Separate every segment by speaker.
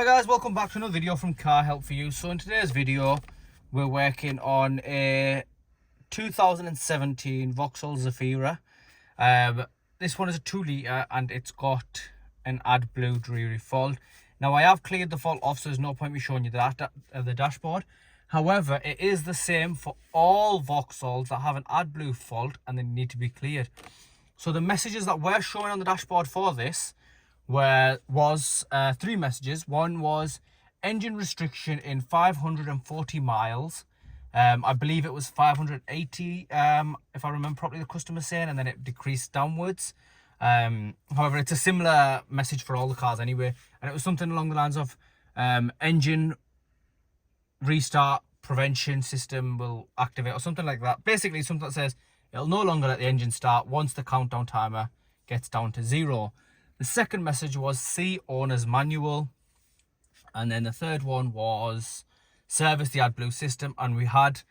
Speaker 1: Hi guys, welcome back to another video from Car Help for You. So in today's video, we're working on a 2017 Vauxhall Zafira. This one is a 2 litre and it's got an Adblue dreary fault. Now I have cleared the fault off, so there's no point me showing you the dashboard. However, it is the same for all Vauxhalls that have an Adblue fault and they need to be cleared. So the messages that we're showing on the dashboard for this was three messages. One was engine restriction in 540 miles. I believe it was 580, if I remember properly, the customer saying, and then it decreased downwards. However, it's a similar message for all the cars anyway, and it was something along the lines of engine restart prevention system will activate, or something like that. Basically something that says it'll no longer let the engine start once the countdown timer gets down to 0. The second message was see owner's manual, and then the third one was service the Adblue system. And we had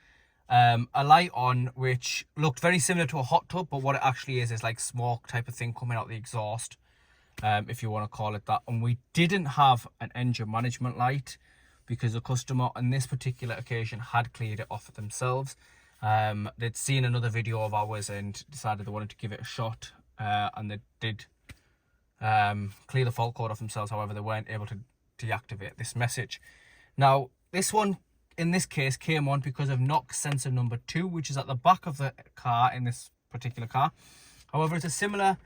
Speaker 1: a light on which looked very similar to a hot tub, but what it actually is like smoke type of thing coming out the exhaust, if you want to call it that. And we didn't have an engine management light because the customer on this particular occasion had cleared it off themselves. They'd seen another video of ours and decided they wanted to give it a shot, and they did clear the fault code off themselves. However, they weren't able to deactivate this message. Now this one in this case came on because of knock sensor number 2, which is at the back of the car in this particular car. However, it's a similar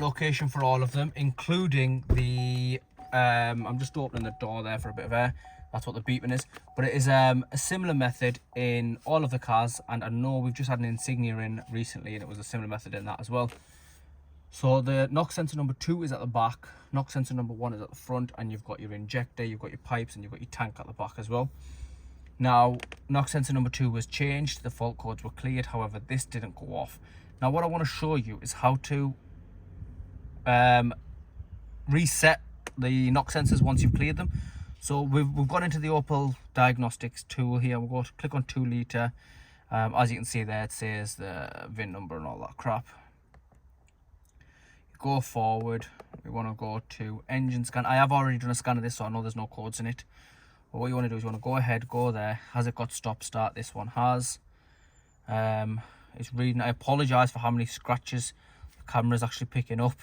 Speaker 1: location for all of them, including the I'm just opening the door there for a bit of air. That's what the beeping is, but it is a similar method in all of the cars, and I know we've just had an Insignia in recently and it was a similar method in that as well. So the knock sensor number 2 is at the back, knock sensor number 1 is at the front, and you've got your injector, you've got your pipes, and you've got your tank at the back as well. Now, knock sensor number 2 was changed, the fault codes were cleared, however this didn't go off. Now what I want to show you is how to reset the knock sensors once you've cleared them. So we've gone into the Opel diagnostics tool here. We'll go to click on 2 litre. As you can see there, it says the VIN number and all that crap. Go forward, we want to go to engine scan. I have already done a scan of this, so I know there's no codes in it. But what you want to do is you want to go ahead, go there. Has it got stop start? This one has. It's reading. I apologize for how many scratches the camera is actually picking up,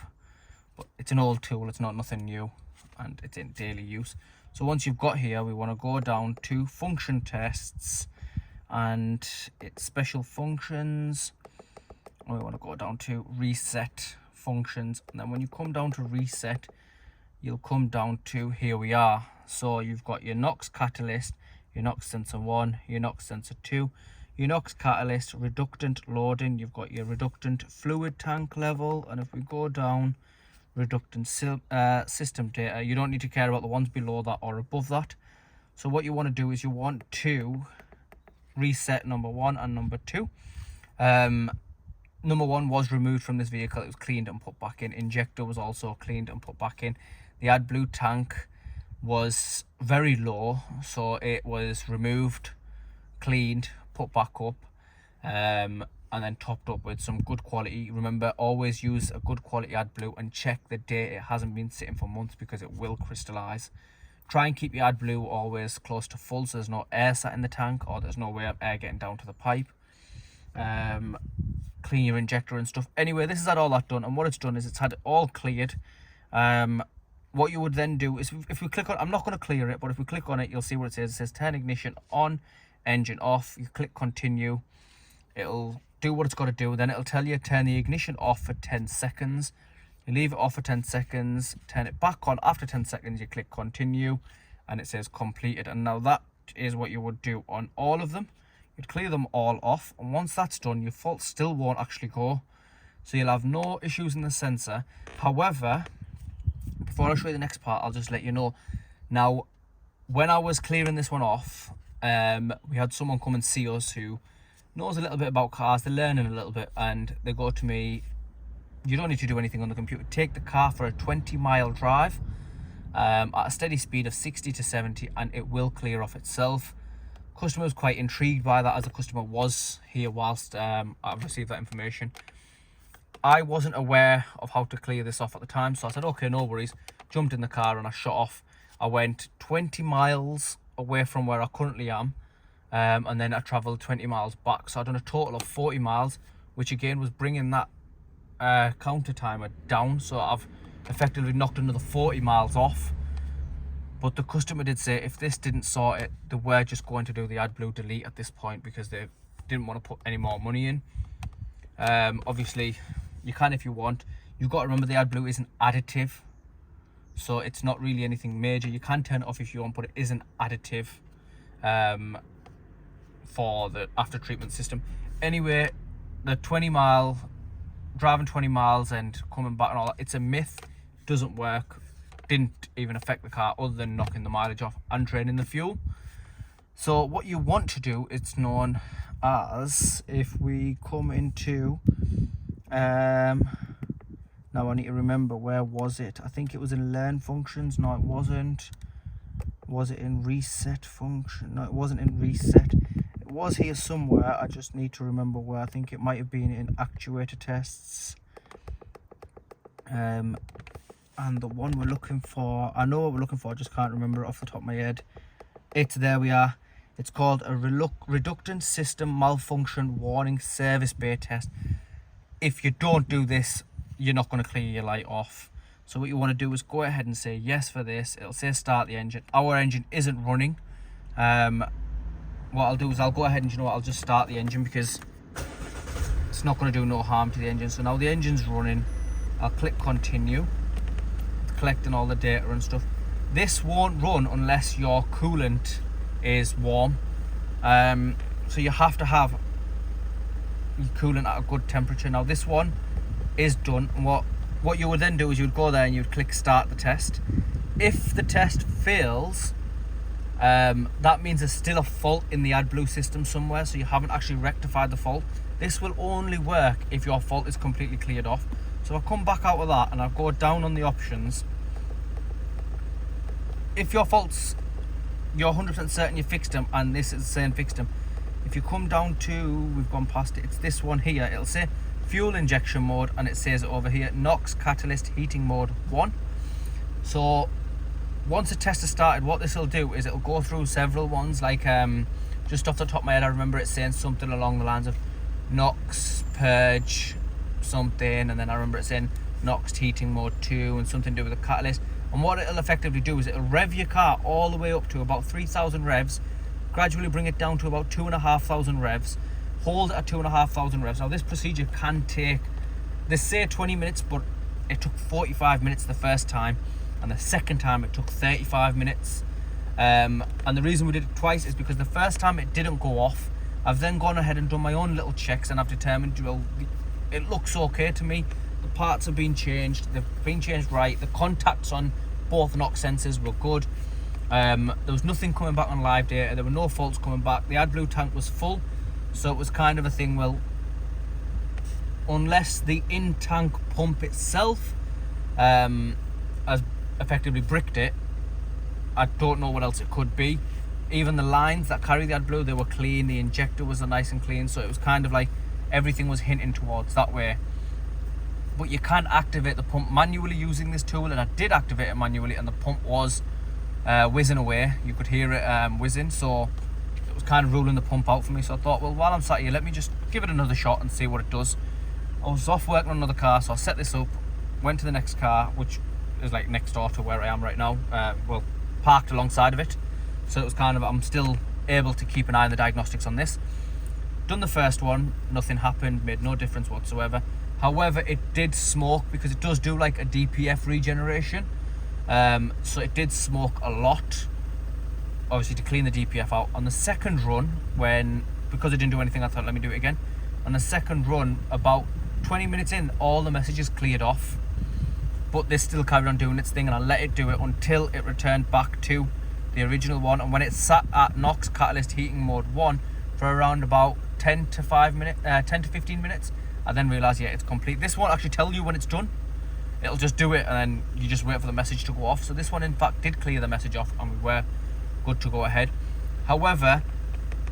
Speaker 1: but it's an old tool, it's not nothing new, and it's in daily use. So once you've got here, we want to go down to function tests, and it's special functions, and we want to go down to reset functions. And then when you come down to reset, you'll come down to here we are. So you've got your NOx catalyst, your NOx sensor 1, your NOx sensor 2, your NOx catalyst, reductant loading, you've got your reductant fluid tank level, and if we go down, reductant system data, you don't need to care about the ones below that or above that. So what you want to do is you want to reset number 1 and number 2. Number 1 was removed from this vehicle, it was cleaned and put back in. Injector was also cleaned and put back in. The Adblue tank was very low, so it was removed, cleaned, put back up, and then topped up with some good quality. Remember, always use a good quality Adblue and check the date it hasn't been sitting for months, because it will crystallize. Try and keep your Adblue always close to full, so there's no air sat in the tank, or there's no way of air getting down to the pipe. Clean your injector and stuff. Anyway, this has had all that done, and what it's done is it's had it all cleared. What you would then do is, if we click on, I'm not going to clear it, but if we click on it, you'll see what it says. It says turn ignition on, engine off. You click continue, it'll do what it's got to do. Then it'll tell you turn the ignition off for 10 seconds. You leave it off for 10 seconds, turn it back on after 10 seconds, you click continue, and it says completed. And now that is what you would do on all of them. You'd clear them all off, and once that's done, your fault still won't actually go, so you'll have no issues in the sensor. However, before I show you the next part, I'll just let you know, now when I was clearing this one off, we had someone come and see us who knows a little bit about cars, they're learning a little bit, and they go to me, you don't need to do anything on the computer, take the car for a 20-mile drive at a steady speed of 60 to 70 and it will clear off itself. Customer was quite intrigued by that, as the customer was here whilst I've received that information. I wasn't aware of how to clear this off at the time, so I said okay, no worries, jumped in the car and I shut off. I went 20 miles away from where I currently am, and then I travelled 20 miles back. So I've done a total of 40 miles, which again was bringing that counter timer down. So I've effectively knocked another 40 miles off. But the customer did say if this didn't sort it, they were just going to do the Adblue delete at this point because they didn't want to put any more money in. Obviously, you can if you want. You've got to remember the Adblue is an additive, so it's not really anything major. You can turn it off if you want, but it is an additive for the after treatment system. Anyway, the 20 mile, driving 20 miles and coming back and all that, it's a myth, doesn't work. Didn't even affect the car other than knocking the mileage off and draining the fuel. So what you want to do, it's known as, if we come into now I need to remember, where was it? I think it was in learn functions. No, it wasn't. Was it in reset function? No, it wasn't in reset. It was here somewhere. I just need to remember where. I think it might have been in actuator tests. And the one we're looking for, I know what we're looking for, I just can't remember it off the top of my head. There we are. It's called a reductant system malfunction warning service bay test. If you don't do this, you're not going to clear your light off. So what you want to do is go ahead and say yes for this. It'll say start the engine. Our engine isn't running. What I'll do is I'll go ahead and, you know what, I'll just start the engine because it's not going to do no harm to the engine. So now the engine's running. I'll click continue, collecting all the data and stuff. This won't run unless your coolant is warm. So you have to have your coolant at a good temperature. Now this one is done, and what you would then do is you would go there and you would click start the test. If the test fails, that means there's still a fault in the Adblue system somewhere, so you haven't actually rectified the fault. This will only work if your fault is completely cleared off. So I'll come back out of that and I'll go down on the options. If your faults, you're 100% certain you fixed them, and this is saying fixed them. If you come down to, we've gone past it, it's this one here. It'll say fuel injection mode, and it says it over here, NOx catalyst heating mode 1. So once the test has started, what this will do is it'll go through several ones, like just off the top of my head I remember it saying something along the lines of NOx purge something, and then I remember it saying NOx heating mode 2 and something to do with the catalyst. And what it'll effectively do is it'll rev your car all the way up to about 3,000 revs, gradually bring it down to about 2,500 revs, hold it at 2,500 revs. Now this procedure can take, they say 20 minutes, but it took 45 minutes the first time, and the second time it took 35 minutes. And the reason we did it twice is because the first time it didn't go off. I've then gone ahead and done my own little checks, and I've determined, well, it looks okay to me. The parts have been changed, they've been changed right. The contacts on both NOx sensors were good. There was nothing coming back on live data, there were no faults coming back. The Adblue tank was full, so it was kind of a thing, well, unless the in-tank pump itself has effectively bricked it, I don't know what else it could be. Even the lines that carry the Adblue, they were clean, the injector was nice and clean, so it was kind of like everything was hinting towards that way. But you can activate the pump manually using this tool, and I did activate it manually, and the pump was whizzing away. You could hear it whizzing, so it was kind of ruling the pump out for me. So I thought, well, while I'm sat here, let me just give it another shot and see what it does. I was off working on another car, so I set this up, went to the next car, which is like next door to where I am right now, well, parked alongside of it. So it was kind of, I'm still able to keep an eye on the diagnostics on this. Done the first one, nothing happened, made no difference whatsoever. However, it did smoke, because it does do like a DPF regeneration. So it did smoke a lot, obviously to clean the DPF out. On the second run, because it didn't do anything, I thought, let me do it again. On the second run, about 20 minutes in, all the messages cleared off, but this still carried on doing its thing, and I let it do it until it returned back to the original one. And when it sat at NOx catalyst heating mode 1 for around about 10 to 15 minutes, I then realised, yeah, it's complete. This won't actually tell you when it's done. It'll just do it, and then you just wait for the message to go off. So this one, in fact, did clear the message off, and we were good to go ahead. However,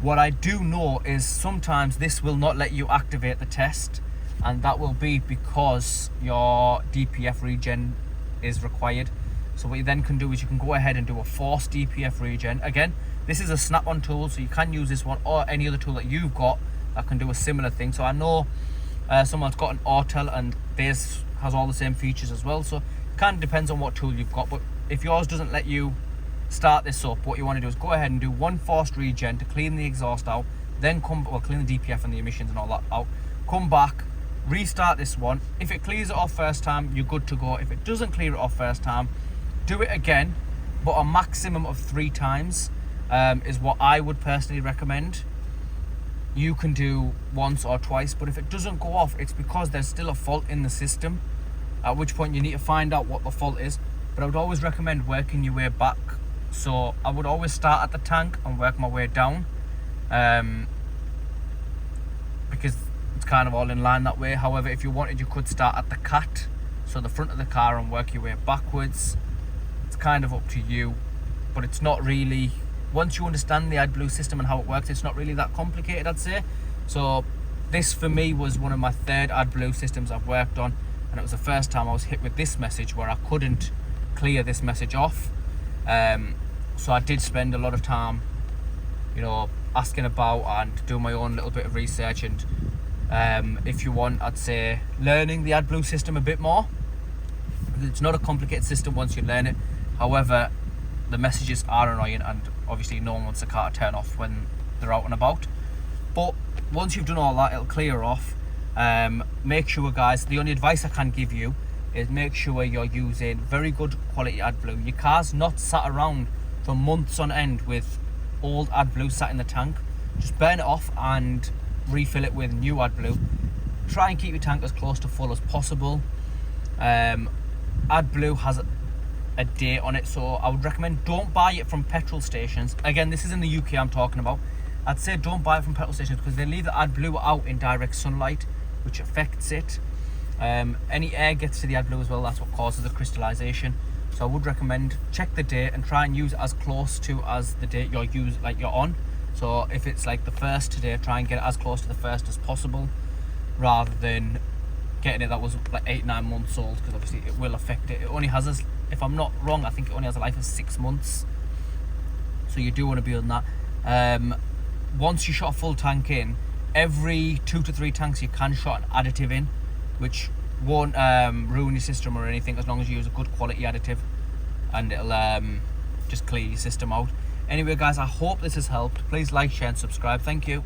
Speaker 1: what I do know is sometimes this will not let you activate the test, and that will be because your DPF regen is required. So what you then can do is you can go ahead and do a forced DPF regen. Again, this is a snap-on tool, so you can use this one or any other tool that you've got that can do a similar thing. So I know someone's got an Autel and theirs has all the same features as well, so it kind of depends on what tool you've got. But if yours doesn't let you start this up, what you want to do is go ahead and do one forced regen to clean the exhaust out, then clean the DPF and the emissions and all that out, come back, restart this one. If it clears it off first time, you're good to go. If it doesn't clear it off first time, do it again, but a maximum of 3 times is what I would personally recommend. You can do once or twice, but if it doesn't go off, it's because there's still a fault in the system, at which point you need to find out what the fault is. But I would always recommend working your way back. So I would always start at the tank and work my way down, because it's kind of all in line that way. However, if you wanted, you could start at the cat, so the front of the car, and work your way backwards. It's kind of up to you, but it's not really, once you understand the Adblue system and how it works, it's not really that complicated, I'd say. So this for me was one of my 3rd Adblue systems I've worked on, and it was the first time I was hit with this message where I couldn't clear this message off. So I did spend a lot of time, you know, asking about and doing my own little bit of research, and if you want, I'd say learning the Adblue system a bit more. It's not a complicated system once you learn it. However, the messages are annoying, and obviously no one wants a car to turn off when they're out and about. But once you've done all that, it'll clear off. Make sure, guys, the only advice I can give you is make sure you're using very good quality Adblue. Your car's not sat around for months on end with old Adblue sat in the tank. Just burn it off and refill it with new Adblue. Try and keep your tank as close to full as possible. Adblue has a date on it, so I would recommend don't buy it from petrol stations. Again, this is in the UK I'm talking about. I'd say don't buy it from petrol stations because they leave the Adblue out in direct sunlight, which affects it. Any air gets to the Adblue as well, that's what causes the crystallization. So I would recommend check the date and try and use it as close to as the date you're on. So if it's like the 1st today, try and get it as close to the 1st as possible, rather than getting it that was like 8-9 months old, because obviously it will affect it. It only has, if I'm not wrong, I think it only has a life of 6 months, so you do want to be on that. Once you shot a full tank in, every 2 to 3 tanks you can shot an additive in, which won't ruin your system or anything, as long as you use a good quality additive, and it'll just clear your system out. Anyway guys, I hope this has helped. Please like, share and subscribe. Thank you.